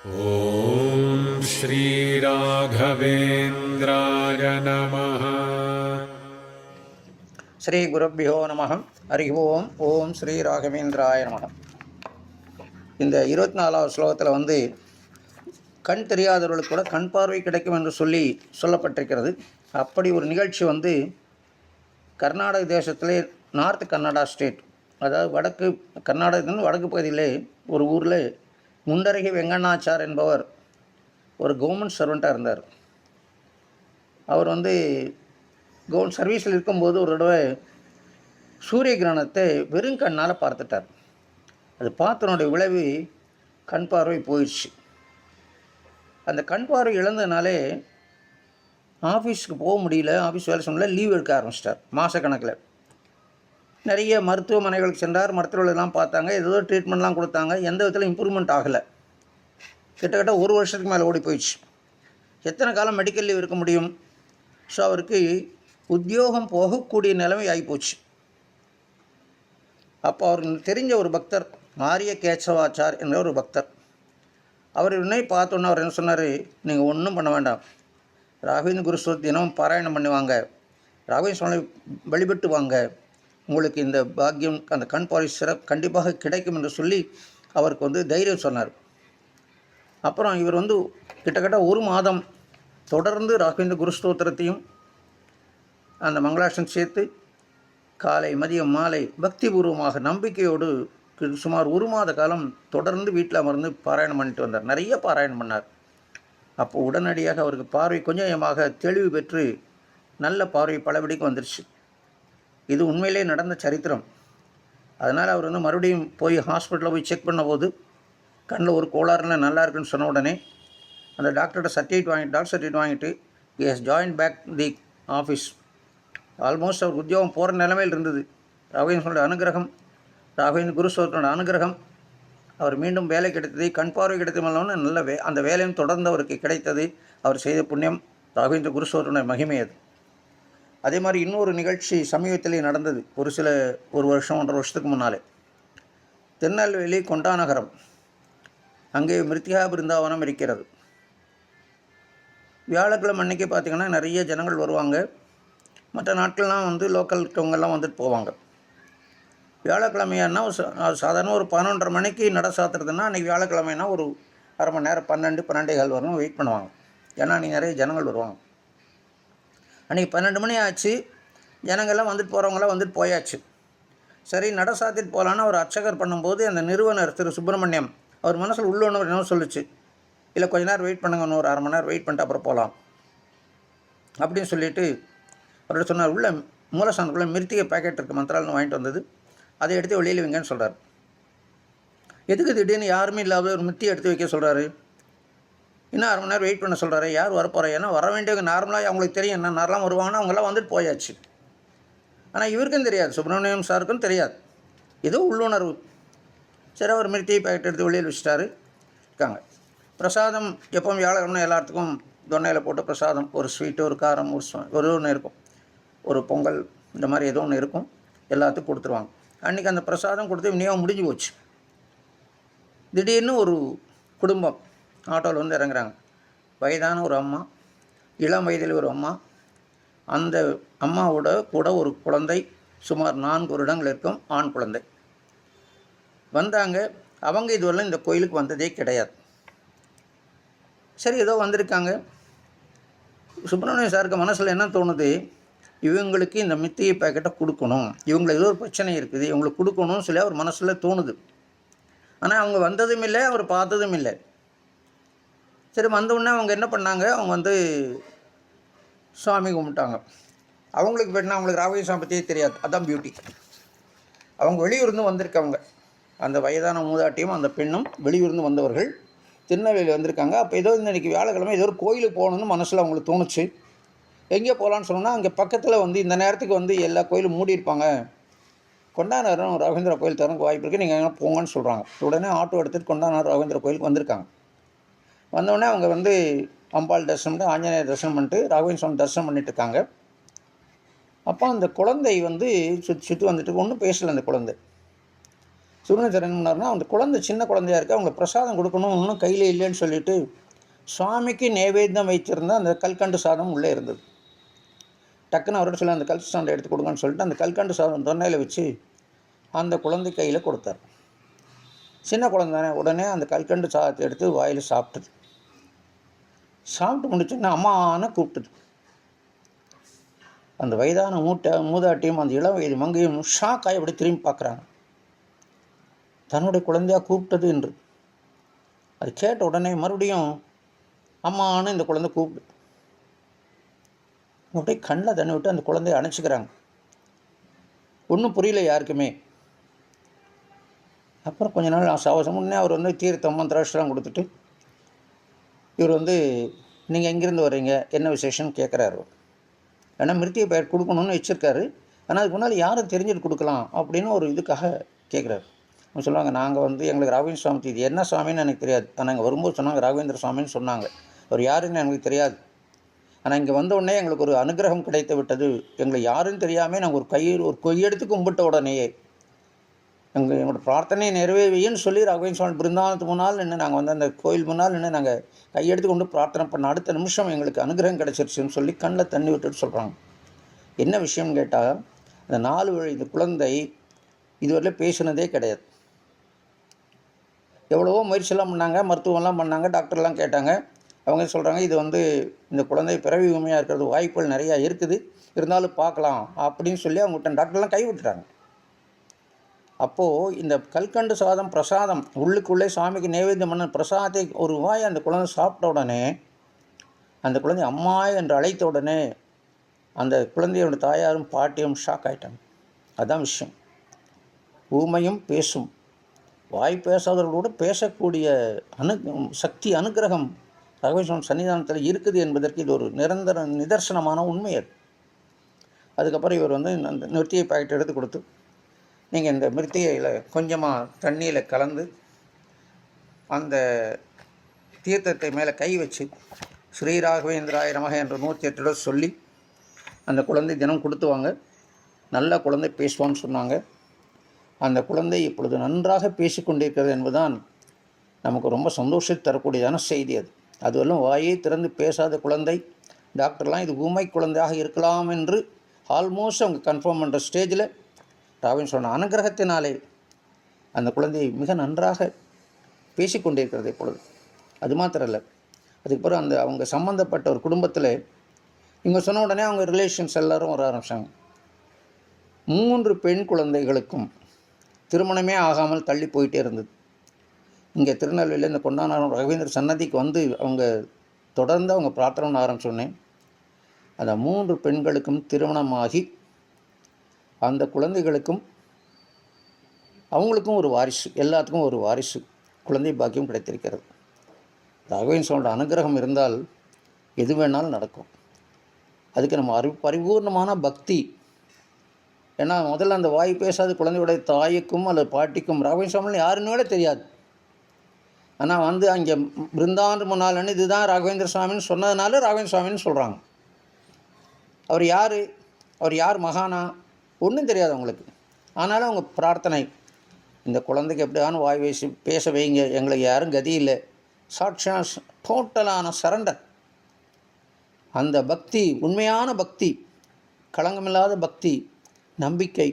ஓம் ஸ்ரீ ராகவேந்திராய நமः. ஸ்ரீ குருப்பியோ நம. ஹரி ஓம். ஓம் ஸ்ரீ ராகவேந்திராய நம. இந்த 24வது ஸ்லோகத்தில் கண் தெரியாதவர்களுக்கு கூட கண் பார்வை கிடைக்கும் என்று சொல்லப்பட்டிருக்கிறது. அப்படி ஒரு நிகழ்ச்சி கர்நாடக தேசத்திலே நார்த் கர்நாடகா ஸ்டேட், அதாவது வடக்கு கர்நாடகத்தின் வடக்கு பகுதியிலே ஒரு ஊரில் முண்டரகி வெங்கண்ணாச்சார் என்பவர் ஒரு கவர்மெண்ட் சர்வெண்ட்டாக இருந்தார். அவர் கவர்மெண்ட் சர்வீஸில் இருக்கும்போது ஒரு தடவை சூரிய கிரகணத்தை வெறும் கண்ணால் பார்த்துட்டார். அது பார்த்தனுடைய விளைவு கண் பார்வை போயிடுச்சு. அந்த கண் பார்வை இழந்ததுனாலே ஆஃபீஸுக்கு போக முடியல, ஆஃபீஸ் வேலை சொன்னால லீவ் எடுக்க ஆரம்பிச்சிட்டார். மாதக்கணக்கில் நிறைய மருத்துவமனைகளுக்கு சென்றார். மருத்துவர்களெல்லாம் பார்த்தாங்க, ஏதோ ட்ரீட்மெண்ட்லாம் கொடுத்தாங்க. எந்த விதத்தில் இம்ப்ரூவ்மெண்ட் ஆகலை. கிட்டத்தட்ட ஒரு வருஷத்துக்கு மேலே ஓடி போயிடுச்சு. எத்தனை காலம் மெடிக்கல் லீவ் இருக்க முடியும்? ஸோ அவருக்கு உத்தியோகம் போகக்கூடிய நிலைமை ஆகிப்போச்சு. அப்போ அவருக்கு தெரிஞ்ச ஒரு பக்தர், ஆரிய கேசவாச்சார் என்ற ஒரு பக்தர், அவர் என்னை பார்த்தோன்னே அவர் என்ன சொன்னார், நீங்கள் ஒன்றும் பண்ண வேண்டாம், ராகவேந்திர குருஸ்தோத்திரம் தினமும் பாராயணம் பண்ணுவாங்க, ராகவேந்திர சுவாமி வழிபட்டு வாங்க, உங்களுக்கு இந்த பாக்கியம், அந்த கண் பார்வை கண்டிப்பாக கிடைக்கும் என்று சொல்லி அவருக்கு தைரியம் சொன்னார். அப்புறம் இவர் கிட்டத்தட்ட ஒரு மாதம் தொடர்ந்து ராகவேந்திர குருஸ்தோத்திரத்தையும் அந்த மங்களாஷ்டம் சேர்த்து காலை மதியம் மாலை பக்திபூர்வமாக நம்பிக்கையோடு சுமார் ஒரு மாத காலம் தொடர்ந்து வீட்டில் அமர்ந்து பாராயணம் பண்ணிட்டு வந்தார். நிறைய பாராயணம் பண்ணார். அப்போது உடனடியாக அவருக்கு பார்வை கொஞ்சமாக தெளிவு பெற்று நல்ல பார்வை பலபடிக்கு வந்துடுச்சு. இது உண்மையிலே நடந்த சரித்திரம். அதனால் அவர் மறுபடியும் போய் ஹாஸ்பிட்டலில் போய் செக் பண்ணபோது கண்ணில் ஒரு கோளாறுல நல்லா இருக்குன்னு சொன்ன உடனே அந்த டாக்டர் சர்டிஃபிகேட் வாங்கிட்டு he has join back the office. Almost அவர் உத்தியோகம் போகிற நிலைமையில் இருந்தது. ராகவேந்திரனுடைய அனுகிரகம், ராகவேந்திர குருஸ்தோத்திரனோட அனுகிரகம், அவர் மீண்டும் வேலை கிடைத்தது. கண் பார்வை கிடைத்தமல்லவன்னு நல்ல அந்த வேலையும் தொடர்ந்து அவருக்கு கிடைத்தது. அவர் செய்த புண்ணியம், ராகவேந்திர குருஸ்தோத்திரனுடைய மகிமை அது. அதே மாதிரி இன்னொரு நிகழ்ச்சி சமீபத்திலே நடந்தது. ஒரு வருஷம் 1.5 வருஷத்துக்கு முன்னாலே திருநெல்வேலி கொண்டாநகரம், அங்கே மிருத்திகா பிருந்தாவனம் இருக்கிறது. வியாழக்கிழமை அன்றைக்கி பார்த்திங்கன்னா நிறைய ஜனங்கள் வருவாங்க. மற்ற நாட்கள்லாம் லோக்கல் இருக்கவங்கெல்லாம் வந்துட்டு போவாங்க. வியாழக்கிழமையானா சாதாரண ஒரு 11:30 மணிக்கு நட சாத்துறதுன்னா அன்றைக்கி வியாழக்கிழமைனா ஒரு அரை மணி நேரம் 12-12:15 வரணும் வெயிட் பண்ணுவாங்க. ஏன்னா அன்றைக்கி நிறைய ஜனங்கள் வருவாங்க. அன்றைக்கி 12 மணி ஆச்சு. ஜனங்கள்லாம் வந்துட்டு போகிறவங்களாம் வந்துட்டு போயாச்சு. சரி, நட சாத்திட்டு போகலான்னு ஒரு அர்ச்சகர் பண்ணும்போது அந்த நிறுவனர் திரு சுப்பிரமணியம் அவர் மனசில் உள்ளொன்று என்ன சொல்லிச்சு, இல்லை கொஞ்ச நேரம் வெயிட் பண்ணுங்க, இன்னும் ஒரு அரை மணி நேரம் வெயிட் பண்ணிட்டு அப்புறம் போகலாம் அப்படின்னு சொல்லிவிட்டு அவர்கிட்ட சொன்னார். உள்ள மூலஸ்தானத்துக்குள்ளே மிருத்திகை பேக்கெட் இருக்குது, மந்திராலன்னு வாங்கிட்டு வந்தது, அதை எடுத்து வெளியில் வைங்கன்னு சொல்கிறார். எதுக்கு திடீர்னு யாருமே இல்லாத ஒரு மிருத்தியை எடுத்து வைக்க சொல்கிறாரு? இன்னும் அரை மணி நேரம் வெயிட் பண்ண சொல்கிறாரு. யார் வரப்போகிறா? ஏன்னா வர வேண்டியவங்க நார்மலாக அவங்களுக்கு தெரியும், என்ன நார்மலாக வருவாங்கன்னா அவங்களாம் வந்துட்டு போயாச்சு. ஆனால் இவருக்கும் தெரியாது, சுப்பிரமணியம் சாருக்கும் தெரியாது, ஏதோ உள்ளுணர்வு. சரி, அவர் மிருத்தியை பேக்கெட் எடுத்து வெளியில் வச்சுட்டாரு. இருக்காங்க. பிரசாதம் எப்பவும் வியாழக்கிழமை எல்லாத்துக்கும் தொன்னையில் போட்டு பிரசாதம், ஒரு ஸ்வீட்டு, ஒரு காரம், ஒரு ஒன்று இருக்கும், ஒரு பொங்கல், இந்த மாதிரி ஏதோ ஒன்று இருக்கும், எல்லாத்துக்கும் கொடுத்துருவாங்க. அன்றைக்கி அந்த பிரசாதம் கொடுத்து விநியோகம் முடிஞ்சு போச்சு. திடீர்னு ஒரு குடும்பம் ஆட்டோவில் இறங்குறாங்க. வயதான ஒரு அம்மா, இளம் வயதில் ஒரு அம்மா, அந்த அம்மாவோட கூட ஒரு குழந்தை, சுமார் 4 வருடங்கள் இருக்கும் ஆண் குழந்தை வந்தாங்க. அவங்க இதுவரை இந்த கோயிலுக்கு வந்ததே கிடையாது. சரி, ஏதோ வந்திருக்காங்க. சுப்பிரமணியம் சாருக்கு மனசில் என்ன தோணுது, இவங்களுக்கு இந்த மித்தியை பேக்கெட்டை கொடுக்கணும், இவங்களுக்கு ஏதோ ஒரு பிரச்சனை இருக்குது, இவங்களுக்கு கொடுக்கணும்னு சொல்லி அவர் மனசில் தோணுது. ஆனால் அவங்க வந்ததும் இல்லை, அவர் பார்த்ததும் இல்லை. சரி, வந்தவுடனே அவங்க என்ன பண்ணாங்க, அவங்க சாமி கும்பிட்டாங்க. அவங்களுக்கு வேணா அவங்களுக்கு ராகவேந்திர சாமி பற்றியே தெரியாது. அதான் பியூட்டி. அவங்க வெளியூர்ந்து வந்திருக்கவங்க, அந்த வயதான மூதாட்டியும் அந்த பெண்ணும் வெளியூர்ந்து வந்தவர்கள் திருநெல்வேலி வந்திருக்காங்க. அப்போ ஏதோ இன்றைக்கி வியாழக்கிழமை ஏதோ ஒரு கோயிலுக்கு போகணுன்னு மனசில் அவங்களுக்கு தோணுச்சு. எங்கே போகலான்னு சொன்னால் அங்கே பக்கத்தில் இந்த நேரத்துக்கு எல்லா கோயிலும் மூடி இருப்பாங்க, கொண்டாநகரம் ராகவேந்திர கோயில் தரங்க வாய்ப்பு இருக்குது, நீங்கள் எங்கே போங்கன்னு சொல்கிறாங்க. உடனே ஆட்டோ எடுத்துகிட்டு கொண்டாநகரம் ராகவேந்திர கோயிலுக்கு வந்திருக்காங்க. வந்தோடனே அவங்க அம்பாள் தரிசனம் பண்ணிட்டு, ஆஞ்சநேயர் தரிசனம் பண்ணிட்டு, ராகவேந்திர சுவாமி தரிசனம் பண்ணிட்டு இருக்காங்க. அப்போ அந்த குழந்தை சுற்றி வந்துட்டு ஒன்றும் பேசலை. அந்த குழந்தை சுகுணேந்தர் என்ன பண்ணாருன்னா, அந்த குழந்தை சின்ன குழந்தையா இருக்குது, அவங்க பிரசாதம் கொடுக்கணும், இன்னும் கையில் இல்லைன்னு சொல்லிட்டு சுவாமிக்கு நைவேத்தியம் வைத்திருந்த அந்த கல்கண்டு சாதம் உள்ளே இருந்தது. டக்குன்னு அவர்கிட்ட சொல்லி அந்த கல் சாதம் எடுத்து கொடுங்கன்னு சொல்லிட்டு அந்த கல்கண்டு சாதம் தொண்டையில் வச்சு அந்த குழந்தை கையில் கொடுத்தார். சின்ன குழந்தை தானே, உடனே அந்த கல்கண்டு சாதத்தை எடுத்து வாயில் சாப்பிட்டுது. சாப்பிட்டு முடிச்சோன்னா அம்மான்னு கூப்பிட்டுது. அந்த வயதான மூதாட்டியும் அந்த இளம் வயது மங்கையும் ஷாக்காய் அப்படி திரும்பி பார்க்குறாங்க, தன்னுடைய குழந்தையாக கூப்பிட்டது என்று. அது கேட்ட உடனே மறுபடியும் அம்மான்னு இந்த குழந்தை கூப்பிடு. அப்படியே கண்ணில் தண்ணி விட்டு அந்த குழந்தைய அணைச்சிக்கிறாங்க. ஒன்றும் புரியல யாருக்குமே. அப்புறம் கொஞ்ச நாள் சாவசம் முன்னே அவர் வந்து தீர்த்தம் மந்திராஷ்டிரம் கொடுத்துட்டு இவர் வந்து நீங்கள் எங்கேருந்து வர்றீங்க, என்ன விசேஷம்னு கேட்குறாரு. ஏன்னா மிருத்திய பெயர் கொடுக்கணும்னு வச்சுருக்காரு. ஆனால் அதுக்கு முன்னால் யாரும் தெரிஞ்சுட்டு கொடுக்கலாம் அப்படின்னு ஒரு இதுக்காக கேட்குறாரு. அவங்க சொல்லுவாங்க, நாங்கள் வந்து எங்களுக்கு ராகவேந்திர சுவாமி இது என்ன சுவாமின்னு எனக்கு தெரியாது. ஆனால் இங்கே வரும்போது சொன்னாங்க ராகவேந்திர சுவாமின்னு சொன்னாங்க. அவர் யாருன்னு எனக்கு தெரியாது. ஆனால் இங்கே வந்த உடனே எங்களுக்கு ஒரு அனுகிரகம் கிடைத்து விட்டது. எங்களை யாருன்னு தெரியாமல் நாங்கள் ஒரு கொய்யெடுத்து கும்பிட்ட உடனேயே எங்களோட பிரார்த்தனையை நிறைவேறின்னு சொல்லி ராகவேந்திர சுவாமி பிருந்தாவனத்துக்கு முன்னால் நின்று நாங்கள் வந்து அந்த கோயில் முன்னால் நின்று நாங்கள் கையெடுத்து கொண்டு பிரார்த்தனை பண்ண அடுத்த நிமிஷம் எங்களுக்கு அனுகிரகம் கிடச்சிருச்சுன்னு சொல்லி கண்ணில் தண்ணி விட்டுட்டு சொல்கிறாங்க. என்ன விஷயம்னு கேட்டால், அந்த 4 வயது குழந்தை இதுவரையில் பேசுனதே கிடையாது. எவ்வளவோ முயற்சியெல்லாம் பண்ணாங்க, மருத்துவம்லாம் பண்ணாங்க, டாக்டர்லாம் கேட்டாங்க. அவங்க சொல்கிறாங்க, இது வந்து இந்த குழந்தை பிறவி உண்மையாக இருக்கிறது வாய்ப்புகள் நிறையா இருக்குது, இருந்தாலும் பார்க்கலாம் அப்படின்னு சொல்லி அவங்ககிட்ட டாக்டர்லாம் கைவிட்டுட்டாங்க. அப்போது இந்த கல்கண்டு சாதம் பிரசாதம் உள்ளுக்குள்ளே சாமிக்கு நைவேத்தியம் பண்ண பிரசாதத்தை ஒரு வாய் அந்த குழந்தை சாப்பிட்ட உடனே, அந்த குழந்தை அம்மா என்று அழைத்த உடனே அந்த குழந்தையோட தாயாரும் பாட்டியும் ஷாக் ஆகிட்டாங்க. அதுதான் விஷயம். ஊமையும் பேசும், வாய் பேசாதவர்களோடு பேசக்கூடிய சக்தி அனுகிரகம் ராகவேந்திர சன்னிதானத்தில் இருக்குது என்பதற்கு இது ஒரு நிரந்தர நிதர்சனமான உண்மை. அதுக்கப்புறம் இவர் வந்து அந்த நிறுத்தியை பாக்கெட் எடுத்து கொடுத்து, நீங்கள் இந்த மிருத்திகையில் கொஞ்சமாக தண்ணியில் கலந்து அந்த தீர்த்தத்தை மேலே கை வச்சு ஸ்ரீ ராகவேந்திராய நமக என்ற 108 சொல்லி அந்த குழந்தை தினம் கொடுத்துவாங்க. நல்ல குழந்தை பேசுவான்னு சொன்னாங்க. அந்த குழந்தை இப்பொழுது நன்றாக பேசிக்கொண்டிருக்கிறது என்பதுதான் நமக்கு ரொம்ப சந்தோஷத்தை தரக்கூடியதான செய்தி. அதுவெல்லாம் வாயை திறந்து பேசாத குழந்தை. டாக்டர்லாம் இது ஊமை குழந்தையாக இருக்கலாம் என்று ஆல்மோஸ்ட் அவங்க கன்ஃபார்ம் பண்ணுற ஸ்டேஜில் ராகவேந்திர சொன்ன அனுகிரகத்தினாலே அந்த குழந்தை மிக நன்றாக பேசிக்கொண்டிருக்கிறது இப்பொழுது. அது மாத்திரம் இல்லை, அதுக்கு பிறகு அவங்க சம்மந்தப்பட்ட ஒரு குடும்பத்தில் இவங்க சொன்ன உடனே அவங்க ரிலேஷன்ஸ் எல்லோரும் வர ஆரம்பித்தாங்க. 3 பெண் குழந்தைகளுக்கும் திருமணமே ஆகாமல் தள்ளி போயிட்டே இருந்தது. இங்கே திருநெல்வேலியில் இந்த கொண்டானாரம் ராகவேந்திர சன்னதிக்கு வந்து அவங்க தொடர்ந்து அவங்க பிரார்த்தனை பண்ண ஆரம்பிச்சோன்னே அந்த 3 பெண்களுக்கும் திருமணமாகி அந்த குழந்தைகளுக்கும் அவங்களுக்கும் ஒரு வாரிசு, எல்லாத்துக்கும் ஒரு வாரிசு குழந்தை பாக்கியம் கிடைத்திருக்கிறது. ராகவேந்திர சுவாமியோட அனுகிரகம் இருந்தால் எது வேணாலும் நடக்கும். அதுக்கு நம்ம பரிபூர்ணமான பக்தி. ஏன்னா முதல்ல அந்த வாய் பேசாத குழந்தையுடைய தாய்க்கும் அல்லது பாட்டிக்கும் ராகவேந்திர சுவாமி யாருன்னு கூட தெரியாது. ஆனால் வந்து அங்கே பிருந்தாவன முன்னாலன்னு இதுதான் ராகவேந்திர சுவாமின்னு சொன்னதுனால ராகவேந்திர சுவாமின்னு சொல்கிறாங்க. அவர் யார் மகானா ஒன்றும் தெரியாது அவங்களுக்கு. ஆனாலும் அவங்க பிரார்த்தனை, இந்த குழந்தைக்கு எப்படியானு வாய் பேசி பேச வைங்க, எங்களுக்கு யாரும் கதி இல்லை. சாட்சியா டோட்டலான சரண்டர். அந்த பக்தி, உண்மையான பக்தி, களங்கமில்லாத பக்தி, நம்பிக்கை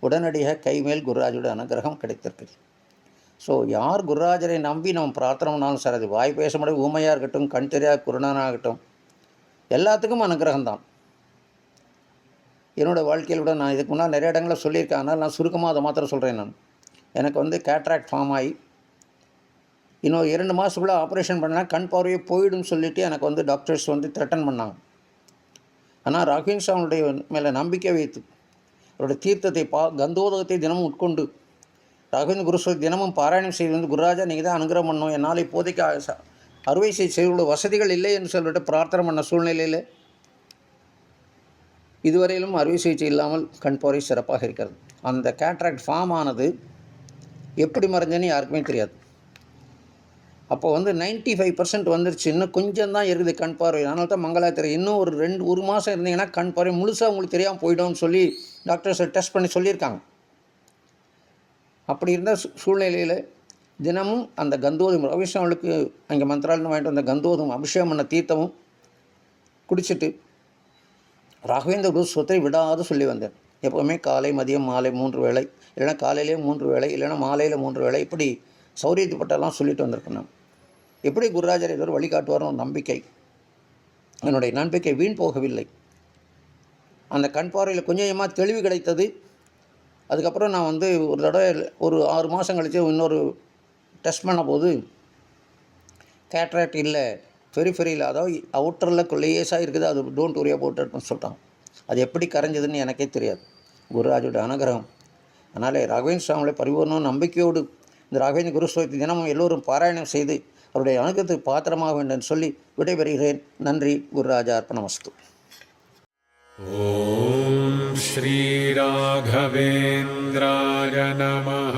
உடனடியாக கைமேல் குருராஜோட அனுகிரகம் கிடைத்திருக்குது. ஸோ யார் குருராஜரை நம்பி நம்ம பிரார்த்தனை பண்ணாலும் சார், அது வாய் பேச முடியாது, ஊமையாக இருக்கட்டும், கண் தெரியாத குருடனாகட்டும், எல்லாத்துக்கும் அனுகிரகம்தான். என்னோடய வாழ்க்கையில் விட நான் இதுக்கு முன்னால் நிறைய இடங்களில் சொல்லியிருக்கேன். ஆனால் நான் சுருக்கமாக அதை மாத்திரம் சொல்கிறேன். எனக்கு வந்து கேட்ராக்ட் ஃபார்ம் ஆகி இன்னும் 2 மாதத்துக்குள்ளே ஆப்ரேஷன் பண்ணால் கண் பார்வையே போயிடும்னு சொல்லிவிட்டு எனக்கு வந்து டாக்டர்ஸ் வந்து த்ரெட்டன் பண்ணாங்க. ஆனால் ராகவேந்திர சுவாமியுடைய மேலே நம்பிக்கை வைத்து அவருடைய தீர்த்தத்தை கந்தோதகத்தை தினமும் உட்கொண்டு ராகவேந்திர குருஸ்வதி தினமும் பாராயணம் செய்து வந்து, குருராஜா நீங்கள் தான் அனுகிரகம் பண்ணணும், என்னால் இப்போதைக்கு அறுவை செய்ய வசதிகள் இல்லை என்று சொல்லிட்டு பிரார்த்தனை பண்ண சூழ்நிலையில் இதுவரையிலும் அறுவை சிகிச்சை இல்லாமல் கண் பார்வை சிறப்பாக இருக்கிறது. அந்த கேட்ராக்ட் ஃபார்ம் ஆனது எப்படி மறைஞ்சேன்னு யாருக்குமே தெரியாது. அப்போ வந்து 95% வந்துருச்சு, இன்னும் கொஞ்சம் தான் இருக்குது கண் பார்வை. அதனால தான் மங்களாத்திரை இன்னும் ஒரு மாதம் இருந்தீங்கன்னா கண் பார்வை முழுசாக உங்களுக்கு தெரியாமல் போய்டும்னு சொல்லி டாக்டர்ஸை டெஸ்ட் பண்ணி சொல்லியிருக்காங்க. அப்படி இருந்த சூழ்நிலையில் தினமும் அந்த கந்தோதம் வைஷ்ணவர்களுக்கு அங்கே மந்திராலயம் வாங்கிட்டு வந்த கந்தோதம் அபிஷேகம் பண்ண தீர்த்தமும் குடிச்சிட்டு ராகவேந்திர குரு ஸ்தோத்திரம் விடாது சொல்லி வந்தேன். எப்போவுமே காலை மதியம் மாலை 3 வேளை, இல்லைனா காலையிலே 3 வேளை, இல்லைனா மாலையில் 3 வேளை, இப்படி சௌரியத்துப்பட்டெல்லாம் சொல்லிட்டு வந்திருக்கேன். நான் எப்படி குருராஜர் ஏதோ வழிகாட்டுவார்னு நம்பிக்கை, என்னுடைய நம்பிக்கை வீண் போகவில்லை. அந்த கண் பார்வையில் கொஞ்சம் கொஞ்சமாக தெளிவு கிடைத்தது. அதுக்கப்புறம் நான் ஒரு தடவை ஒரு 6 மாதம் கழித்து இன்னொரு டெஸ்ட் பண்ண போது கேட்ராக்ட் இல்லை, பெரிஃபெரியில், அதாவது அவுட்டரில் லேசாக இருக்குது, அது டோன்ட் ஒரி அபவுட் இட்னு சொல்லிட்டாங்க. அது எப்படி கரைஞ்சதுன்னு எனக்கே தெரியாது, குருராஜோட அனுகிரகம். அதனால் ராகவேந்திர சுவாமிகளை பரிபூர்ண நம்பிக்கையோடு இந்த ராகவேந்திர குரு ஸ்தோத்திரத்தை தினமும் எல்லோரும் பாராயணம் செய்து அவருடைய அனுகிரகத்துக்கு பாத்திரமாக வேண்டும் என்று சொல்லி விடைபெறுகிறேன். நன்றி. குருராஜா அர்ப்பணமஸ்து. ஓம் ஸ்ரீ ராகவேந்திராய நமः.